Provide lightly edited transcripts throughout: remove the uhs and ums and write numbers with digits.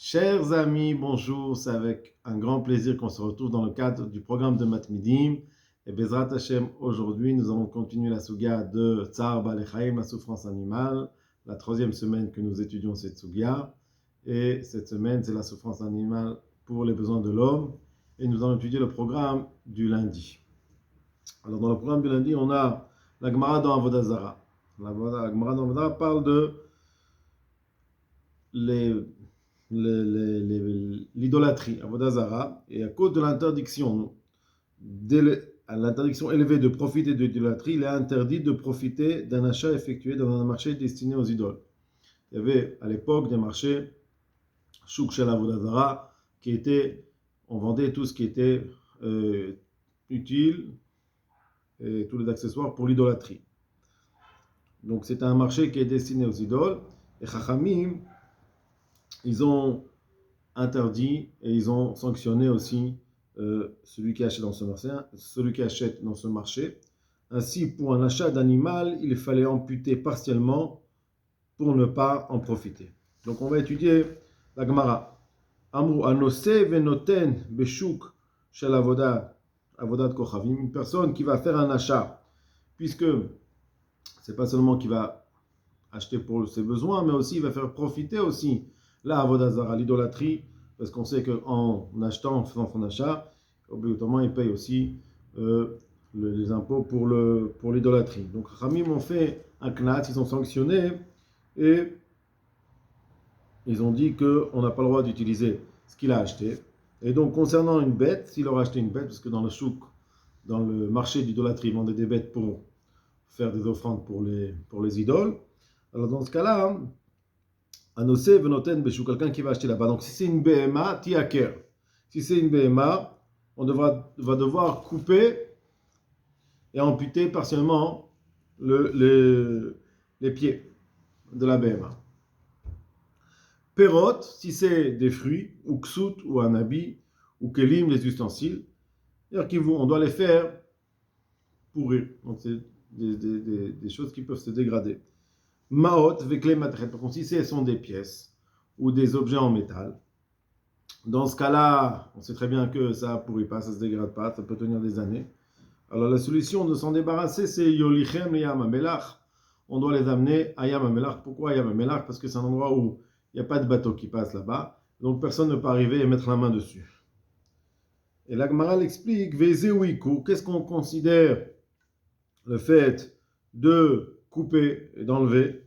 Chers amis, bonjour. C'est avec un grand plaisir qu'on se retrouve dans le cadre du programme de Matmidim. Et Bezrat Hashem, aujourd'hui, nous allons continuer la Sugia de Tsar Balechaim, la souffrance animale, la troisième semaine que nous étudions cette Sugia. Et cette semaine, c'est la souffrance animale pour les besoins de l'homme. Et nous allons étudier le programme du lundi. Alors, dans le programme du lundi, on a la Gemara dans Avodah Zarah. La Gemara dans Avodah Zarah parle de l'idolâtrie, Avodah Zarah, et à cause de l'interdiction, l'interdiction élevée de profiter de l'idolâtrie, il est interdit de profiter d'un achat effectué dans un marché destiné aux idoles. Il y avait à l'époque des marchés, Shuk Shel Avodah Zarah, on vendait tout ce qui était utile, et tous les accessoires pour l'idolâtrie. Donc c'est un marché qui est destiné aux idoles, et Chachamim, ils ont interdit et ils ont sanctionné aussi celui qui achète dans ce marché. Ainsi, pour un achat d'animal, il fallait amputer partiellement pour ne pas en profiter. Donc, on va étudier la Gemara. Amru anose venoten beshuk shel avodat kochavim. Une personne qui va faire un achat, puisque c'est pas seulement qu'il va acheter pour ses besoins, mais aussi il va faire profiter aussi la avodah zara, l'idolâtrie, parce qu'on sait qu'en achetant, en faisant son achat, obligatoirement il paye aussi les impôts pour l'idolâtrie. Donc Ramim ont fait un knat, ils ont sanctionné et ils ont dit qu'on n'a pas le droit d'utiliser ce qu'il a acheté. Et donc concernant une bête, s'il aura acheté une bête, parce que dans le chouk, dans le marché d'idolâtrie, ils vendaient des bêtes pour faire des offrandes pour les idoles. Alors dans ce cas-là, Anosé venoten beshuk, quelqu'un qui va acheter là-bas. Donc si c'est une BMA, tiaker. Si c'est une BMA, on va devoir couper et amputer partiellement les pieds de la BMA. Perot, si c'est des fruits, ou ksut, ou un habit, ou kelim, les ustensiles, c'est-à-dire on doit les faire pourrir. Donc c'est des choses qui peuvent se dégrader. Maot, vekle matret. Par contre, si ce sont des pièces ou des objets en métal, dans ce cas-là, on sait très bien que ça ne pourrit pas, ça ne se dégrade pas, ça peut tenir des années. Alors la solution de s'en débarrasser, c'est Yolichem et Yam HaMelach. On doit les amener à Yam HaMelach. Pourquoi Yam HaMelach? Parce que c'est un endroit où il n'y a pas de bateau qui passe là-bas, donc personne ne peut arriver et mettre la main dessus. Et la Gemara l'explique, Vezeuiku, qu'est-ce qu'on considère le fait de couper et d'enlever?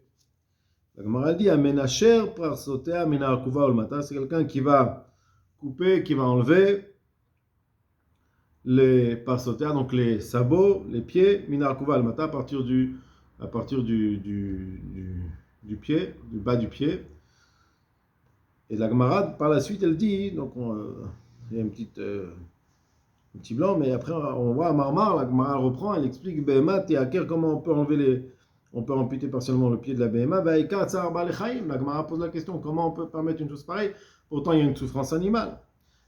La Gemara dit, Amenacher parsotea amena akuva olmata, c'est quelqu'un qui va couper, qui va enlever les parsotea, donc les sabots, les pieds, mina akuva olmata, à partir du pied, du bas du pied. Et la Gemara, par la suite, elle dit, donc il y a un petit blanc, mais après on voit à Marmar, la Gemara reprend, elle explique Behema, Teaker, comment on peut amputer partiellement le pied de la Behema. Vaïka Tsar Balechaim, la Gemara pose la question, comment on peut permettre une chose pareille? Pourtant il y a une souffrance animale.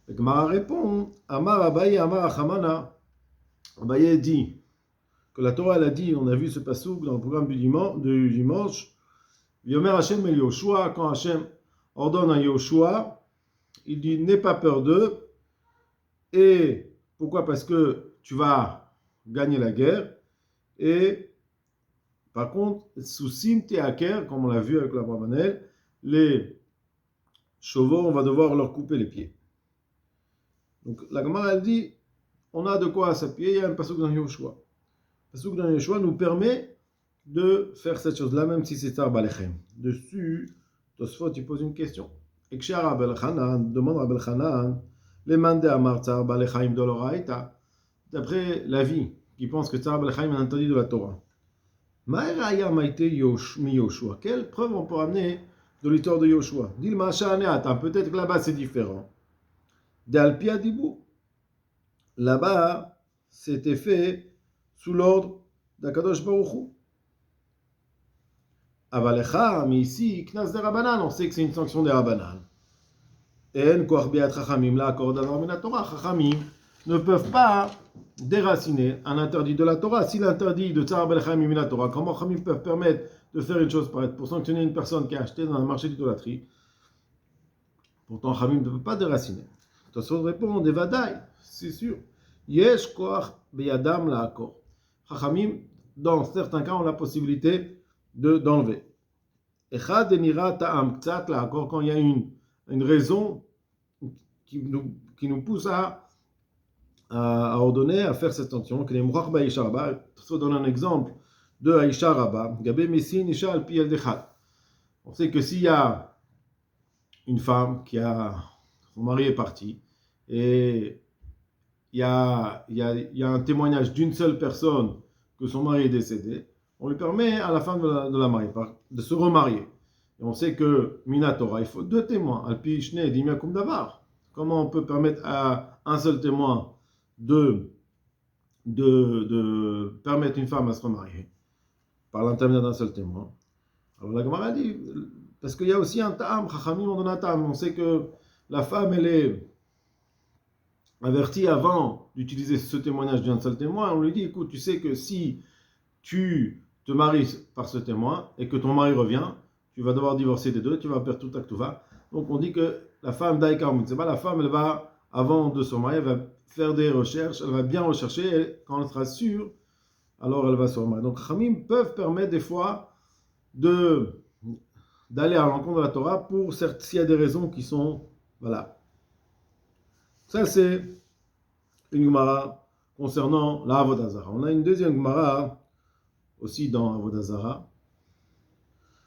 La Gemara répond, Amar Abaye, Amar Achamana. Abaye dit que la Torah elle a dit, on a vu ce pasouk dans le programme du dimanche, Yomer Hashem el Yoshua, quand Hashem ordonne à Yoshua, il dit n'aie pas peur d'eux. Et pourquoi? Parce que tu vas gagner la guerre. Et par contre, sous Sim Teaker, comme on l'a vu avec la Brabanel, les chevaux, on va devoir leur couper les pieds. Donc la Gemara elle dit, on a de quoi s'appuyer, il y a un pasuk dans Yoshua. Le pasuk dans Yoshua nous permet de faire cette chose-là, même si c'est Tsar Balechem. Dessus, Tosfot il pose une question. Ekshar Rabel Chanan, demande Rabel Chanan, les mandés à Tsar Balechaim de l'Oraïta, d'après l'avis qui pense que Tsar Balechaim est interdit de la Torah. Ma'eraya Maïté mi Yoshua. Quelle preuve on peut amener de l'histoire de Yoshua? Dil Ma'ashaneata, peut-être que là-bas c'est différent. D'Alpia Dibou. Là-bas, c'était fait sous l'ordre d'Akadosh Baruch Hu. Avalecha, mais ici, Knas de Rabbanan, on sait que c'est une sanction des Rabbanan. En koach biat chachamim la akord davar min Torah. Chachamim ne peuvent pas déraciner un interdit de la Torah. Si l'interdit de Tsar Balechaim min la Torah, comment Chachamim peuvent permettre de faire une chose pareille pour sanctionner une personne qui a acheté dans un marché d'idolâtrie? Pourtant, Khamim ne peut pas déraciner. Tosfot répond, des vadaï, c'est sûr. Yesh koach beyadam la'akor. Chachamim, dans certains cas, ont la possibilité d'enlever. Echad enira ta'am ktsat la'akor, quand il y a une raison qui nous pousse à ordonner, à faire cette tension. Que les mouach ba'isha rabba, Tosfot donne un exemple de Aisha Rabba, Gabé Messin Isha al pi el dechad. On sait que s'il y a une femme son mari est parti, et il y a un témoignage d'une seule personne que son mari est décédé, on lui permet à la femme de la marier, de se remarier. Et on sait que Minatora, il faut 2 témoins. Al pi shne dimiakum davar. Comment on peut permettre à un seul témoin de permettre une femme à se remarier par l'intermédiaire d'un seul témoin? Alors la Gemara dit, parce qu'il y a aussi un ta'am, Chachamim on donne un ta'am. On sait que la femme, elle est avertie avant d'utiliser ce témoignage d'un seul témoin. On lui dit, écoute, tu sais que si tu te maries par ce témoin et que ton mari revient, tu vas devoir divorcer des deux, tu vas perdre tout ta ktuva. Donc on dit que la femme daïkar mitzvah, la femme, elle va, avant de se marier, elle va faire des recherches, elle va bien rechercher, et quand elle sera sûre, alors elle va se remarier. Donc Chachamim peuvent permettre des fois d'aller à l'encontre de la Torah s'il y a des raisons qui sont valables. Ça, c'est une Gemara concernant la Avodah Zara. On a une deuxième Gemara aussi dans Avodah Zara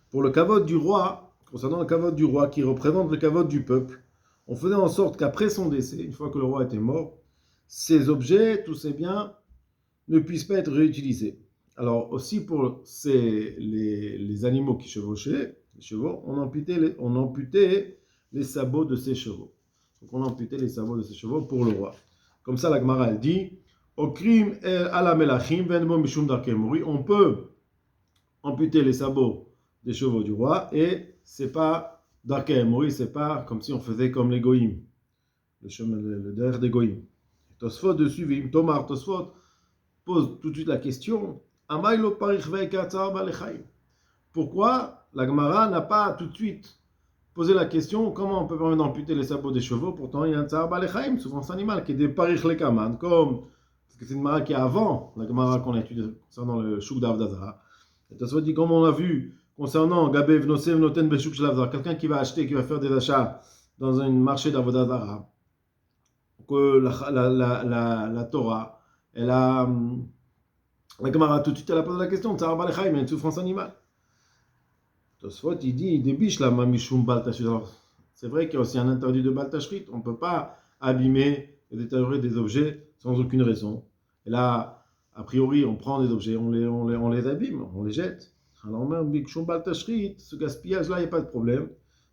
pour le kavod du roi, concernant le kavod du roi qui représente le kavod du peuple. On faisait en sorte qu'après son décès, une fois que le roi était mort, ces objets, tous ces biens, ne puissent pas être réutilisés. Alors aussi pour les animaux qui chevauchaient, les chevaux, on amputait les sabots de ces chevaux. Donc on amputait les sabots de ces chevaux pour le roi. Comme ça la Gemara elle dit, Okrim el ala melachim venbo mishum darkei mori. On peut amputer les sabots des chevaux du roi et c'est pas darkei mori, c'est pas comme si on faisait comme les goïms, le derrière des goïms. Tosfot dessus, Vim Tomar Tosfot pose tout de suite la question. Pourquoi la Gemara n'a pas tout de suite posé la question comment on peut permettre d'amputer les sabots des chevaux? Pourtant, il y a un tsar balechaim, souffrance animale, qui est des parich lekaman, parce que c'est une Gemara qui est avant la Gemara qu'on a étudiée concernant le chouk d'Avodah Zara. Et Tosfot dit, comme on a vu concernant Gabev Nosem Noten Beshuk Shel Avodah Zara, quelqu'un qui va acheter, qui va faire des achats dans un marché d'Avodah Zara, que la Torah, elle a. La Gemara tout de suite elle a posé la question, Tsar Balechaim, il y a une souffrance animale. Tosfot il dit, débiche la mamishum baltashrit. Alors c'est vrai qu'il y a aussi un interdit de baltashrit, on ne peut pas abîmer et détériorer des objets sans aucune raison. Et là, a priori, on prend des objets, on les abîme, on les jette. Alors même, bikshum baltashrit, ce gaspillage-là, il n'y a pas de problème.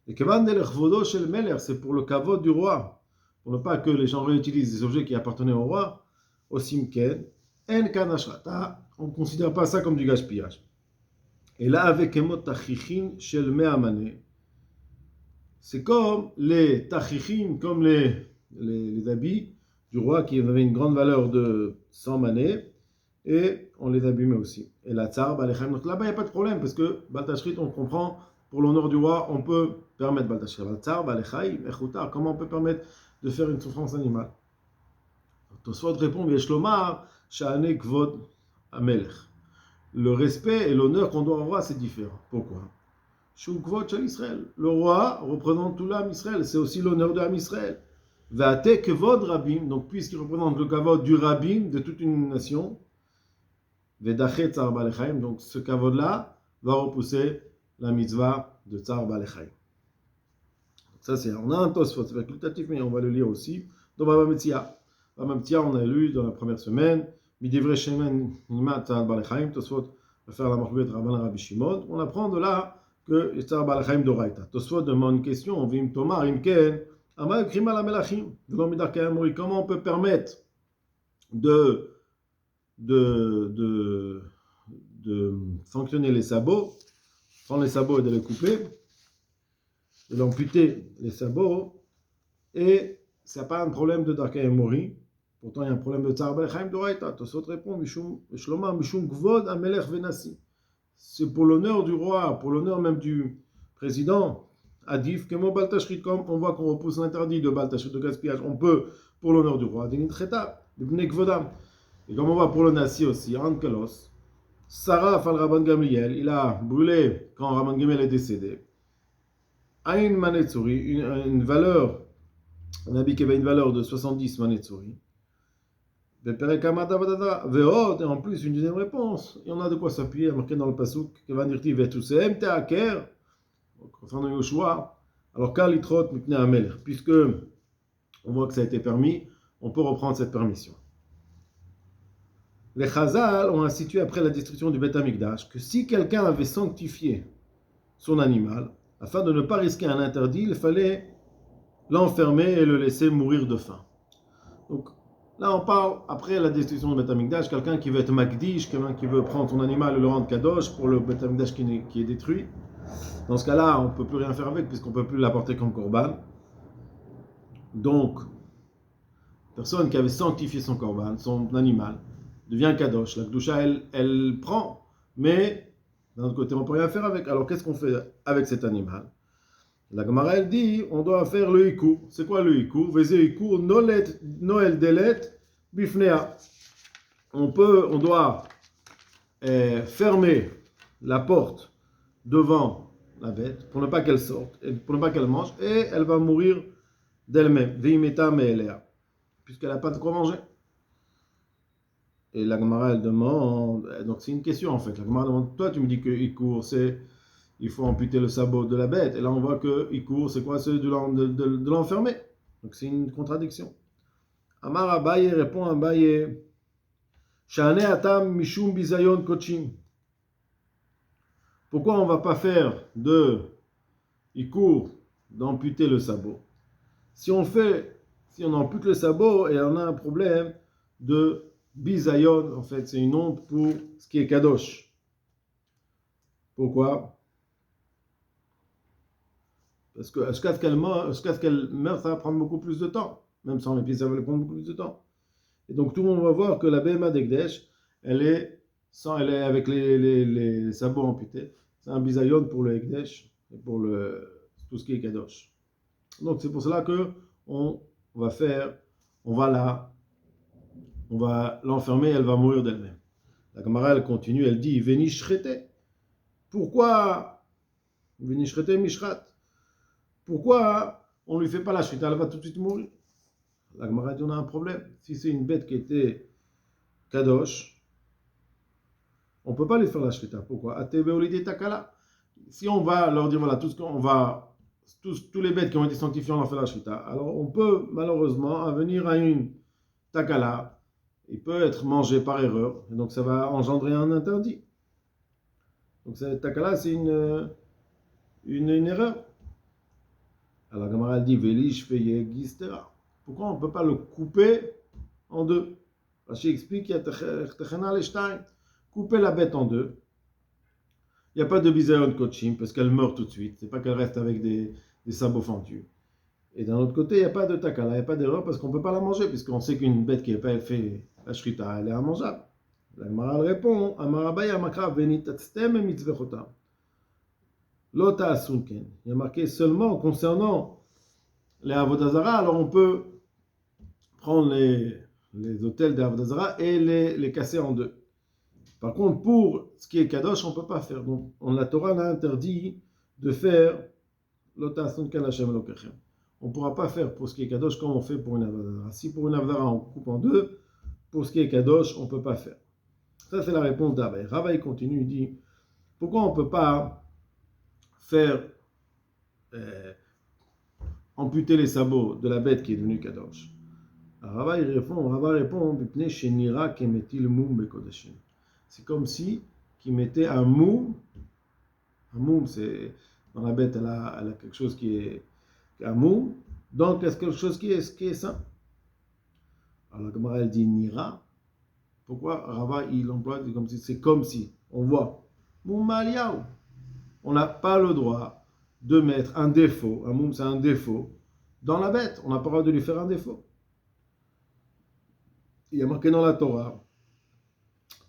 Et kevan delechvodo shel meler, c'est pour le kavod du roi, pour ne pas que les gens réutilisent des objets qui appartenaient au roi, au simken. En kanashrata, on ne considère pas ça comme du gaspillage. Et là, avec emot tachichin shel me'amane, c'est comme les tachichin, comme les habits du roi qui avaient une grande valeur de 100 manées, et on les abîmait aussi. Et la tsar, balechaim, donc là-bas, il n'y a pas de problème, parce que baltashrit, on comprend, pour l'honneur du roi, on peut permettre baltashrit. La tsar, balechaim, echutar, comment on peut permettre de faire une souffrance animale? Tosfot répond, Veshlomar, Sha'ane Kvod Amelech. Le respect et l'honneur qu'on doit avoir, c'est différent. Pourquoi? Shu Kvod Shal Israël. Le roi représente tout l'âme Israël, c'est aussi l'honneur de l'âme Israël. Va'ate Kvod Rabim, donc puisqu'il représente le Kavod du Rabim, de toute une nation, Vedachet Tsar Balechaim, donc ce Kavod-là va repousser la mitzvah de Tsar Balechaim. Ça c'est, on a un Tosfot, c'est facultatif, mais on va le lire aussi dans Baba Metzia. Baba Metzia, on a lu dans la première semaine, Midivre Shemen Nima Tsar Balechaim, Tosfot va faire la marquette Rabban Rabbi Shimon. On apprend de là que Tsar Balechaim d'Oraita. Tosfot demande une question, Vim Tomar Imken, Amal Krima la Melachim, Velom Midarkei Amori. Comment on peut permettre de sanctionner les sabots, prendre les sabots et de les couper, de l'amputer les sabots, et ça n'a pas un problème de Darkei Mori, pourtant il y a un problème de Tsar Balechaim d'Oraita. Tosfot répond, Shloma, Mishum Gvod Amelech Venasi. C'est pour l'honneur du roi, pour l'honneur même du président, Adif, que mon baltashrit, comme on voit qu'on repousse l'interdit de baltashrit, de gaspillage, on peut, pour l'honneur du roi, dinit cheta, bibne kvodam. Et comme on voit pour le nasi aussi, Ankelos, Sarah Fal Rabban Gamliel, il a brûlé quand Rabban Gamliel est décédé. Ain Manetsuri, une valeur, un habit qui avait une valeur de 70 Manetsuri. Et en plus, une deuxième réponse. Il y en a de quoi s'appuyer, marqué dans le Pasuk, qui va dire Vetusem Teaker, concernant Yoshua. Alors, Kalitrot Mipne Amelech, puisque on voit que ça a été permis, on peut reprendre cette permission. Les Chazal ont institué après la destruction du Beth Amikdash que si quelqu'un avait sanctifié son animal, afin de ne pas risquer un interdit, il fallait l'enfermer et le laisser mourir de faim. Donc là, on parle, après la destruction du Beth Amikdash, quelqu'un qui veut être Makdish, quelqu'un qui veut prendre son animal et le rendre Kadosh pour le Beth Amikdash qui est détruit. Dans ce cas-là, on ne peut plus rien faire avec puisqu'on ne peut plus l'apporter comme Korban. Donc, personne qui avait sanctifié son Korban, son animal, devient Kadosh. La Kedusha, elle prend, mais d'un autre côté, on ne peut rien faire avec. Alors, qu'est-ce qu'on fait avec cet animal? La Gemara, elle dit, on doit faire le Hikou. C'est quoi le Hikou? Veze Hikou, Noël Delet, Bifnea. On doit fermer la porte devant la bête pour ne pas qu'elle sorte, et pour ne pas qu'elle mange, et elle va mourir d'elle-même. Veimeta me'elea, puisqu'elle n'a pas de quoi manger. Et la Gemara, elle demande, donc c'est une question en fait. La Gemara demande, toi tu me dis que Ikour, c'est, il faut amputer le sabot de la bête. Et là on voit que Ikour, c'est quoi? C'est de l'enfermer. Donc c'est une contradiction. Amar Abaye répond à Abaye, Shane atam mishum bizayon kochim. Pourquoi on ne va pas faire de Ikour, d'amputer le sabot? Si on ampute le sabot et on a un problème de bizayon, en fait, c'est une honte pour ce qui est kadosh. Pourquoi? Parce que jusqu'à ce qu'elle meure, ça va prendre beaucoup plus de temps. Même sans les pieds, ça va prendre beaucoup plus de temps. Et donc tout le monde va voir que la Behema d'Ekdesh, elle est avec les sabots amputés. C'est un bizayon pour le Ekdesh et pour tout ce qui est kadosh. Donc c'est pour cela que on va l'enfermer, elle va mourir d'elle-même. La Gemara, elle continue, elle dit Veni shrete. Pourquoi Veni shrete mishrat? Pourquoi on ne lui fait pas la shrita? Elle va tout de suite mourir. La Gemara dit on a un problème. Si c'est une bête qui était kadosh, on ne peut pas lui faire la shrita. Pourquoi? Atebe olide takala. Si on va leur dire voilà, tous les bêtes qui ont été sanctifiées, on leur fait la shrita. Alors on peut malheureusement venir à une takala. Il peut être mangé par erreur, et donc ça va engendrer un interdit. Donc cette takala, c'est une erreur. Alors la Gemara dit Velish feye gistera. Pourquoi on ne peut pas le couper en deux? Rashi explique qu'il y a couper la bête en deux. Il n'y a pas de bisayon de kochim parce qu'elle meurt tout de suite. C'est pas qu'elle reste avec des sabots fendus. Et d'un autre côté, il n'y a pas de takala, il n'y a pas d'erreur parce qu'on ne peut pas la manger, puisqu'on sait qu'une bête qui n'a pas fait la shrita, elle est immangeable. La Gemara répond, Amarabaya makra venitatstem mitzvechotam. Lota asunken. Il y a marqué seulement concernant les avodazara, alors on peut prendre les autels des avodazara et les casser en deux. Par contre, pour ce qui est kadosh, on ne peut pas faire. Donc, la Torah a interdit de faire Lota asunken Hashem Elokechem. On ne pourra pas faire pour ce qui est kadosh comme on fait pour une avdara. Si pour une avdara on coupe en deux, pour ce qui est kadosh, on ne peut pas faire. Ça, c'est la réponse d'Abaye. Ravaï continue, il dit, pourquoi on ne peut pas faire amputer les sabots de la bête qui est devenue kadosh? Ravaï répond, c'est comme si qu'il mettait un moum. Un moum, c'est, dans la bête, elle a quelque chose qui est un moum, donc est-ce quelque chose qui est sain? Alors la Gemara elle dit Nira. Pourquoi Rava il emploie c'est comme si on voit moum maliaou. On n'a pas le droit de mettre un défaut, un moum c'est un défaut, dans la bête. On n'a pas le droit de lui faire un défaut. Il y a marqué dans la Torah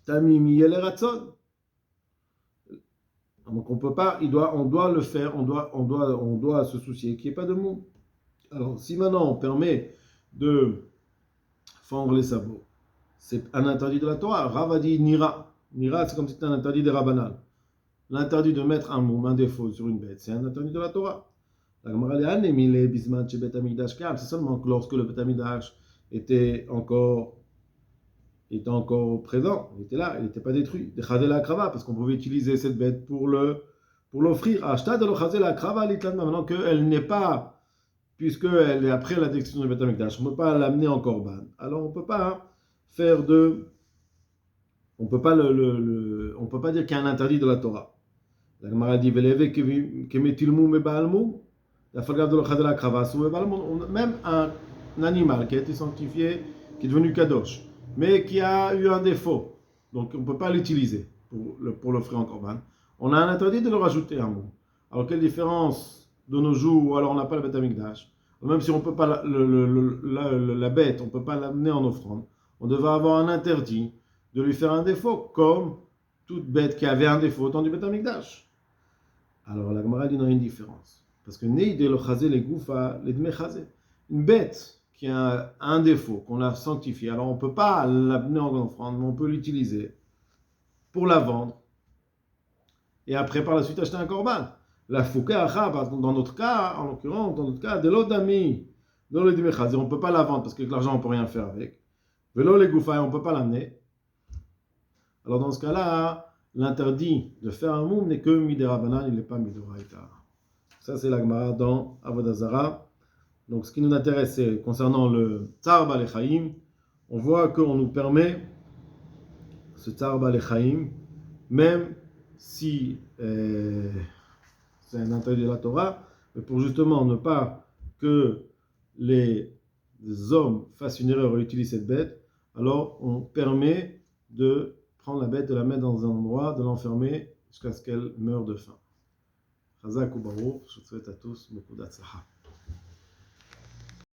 Tamimi yeleratson. Donc on peut pas, on doit le faire, on doit se soucier qu'il n'y ait pas de moum. Alors si maintenant on permet de fendre les sabots, c'est un interdit de la Torah. Rav a dit Nira. Nira, c'est comme si c'était un interdit des Rabbanal. L'interdit de mettre un moum, un défaut sur une bête, c'est un interdit de la Torah. La Gemara dit, c'est seulement que lorsque le Bet Amikdash était encore présent, il était là, il n'était pas détruit. De Chazé la Krava, parce qu'on pouvait utiliser cette bête pour l'offrir. Ashta de lo Chazé la Krava, maintenant qu'elle n'est pas, puisqu'elle est après la destruction du Bet Amikdash, on ne peut pas l'amener en Korban. Alors on ne peut pas faire de. On peut pas on peut pas dire qu'il y a un interdit de la Torah. La Gemara dit, même un animal qui a été sanctifié, qui est devenu kadosh, mais qui a eu un défaut, donc on ne peut pas l'utiliser pour l'offrir en korban. On a un interdit de le rajouter un mot. Alors quelle différence de nos jours où alors on n'a pas le Beth Amikdash, même si on peut pas la bête, on ne peut pas l'amener en offrande, on devrait avoir un interdit de lui faire un défaut, comme toute bête qui avait un défaut dans du Beth Amikdash. Alors la Gemara dit non, il y a une différence. Parce que Neide le chazé les goufa les dme chazé. Une bête qui a un défaut, qu'on a sanctifié, alors on ne peut pas l'amener en offrande, mais on peut l'utiliser pour la vendre. Et après, par la suite, acheter un korban. La fouka, dans notre cas, en l'occurrence, dans notre cas, de l'odami, dans le dme chazé, on ne peut pas la vendre parce que l'argent, on ne peut rien faire avec. Velo les goufa, on ne peut pas l'amener. Alors dans ce cas-là, l'interdit de faire un moum n'est que midérabanan, il n'est pas midoraïta. Ça, c'est la Gemara dans Avodah Zarah. Donc, ce qui nous intéresse, c'est concernant le Tsar Balechaim, on voit qu'on nous permet ce Tsar Balechaim, même si c'est un interdit de la Torah, mais pour justement ne pas que les hommes fassent une erreur et utilisent cette bête, alors on permet de prendre la bête, de la mettre dans un endroit, de l'enfermer jusqu'à ce qu'elle meure de faim. Chazak ou Baruch, je souhaite à tous beaucoup d'Atzlacha.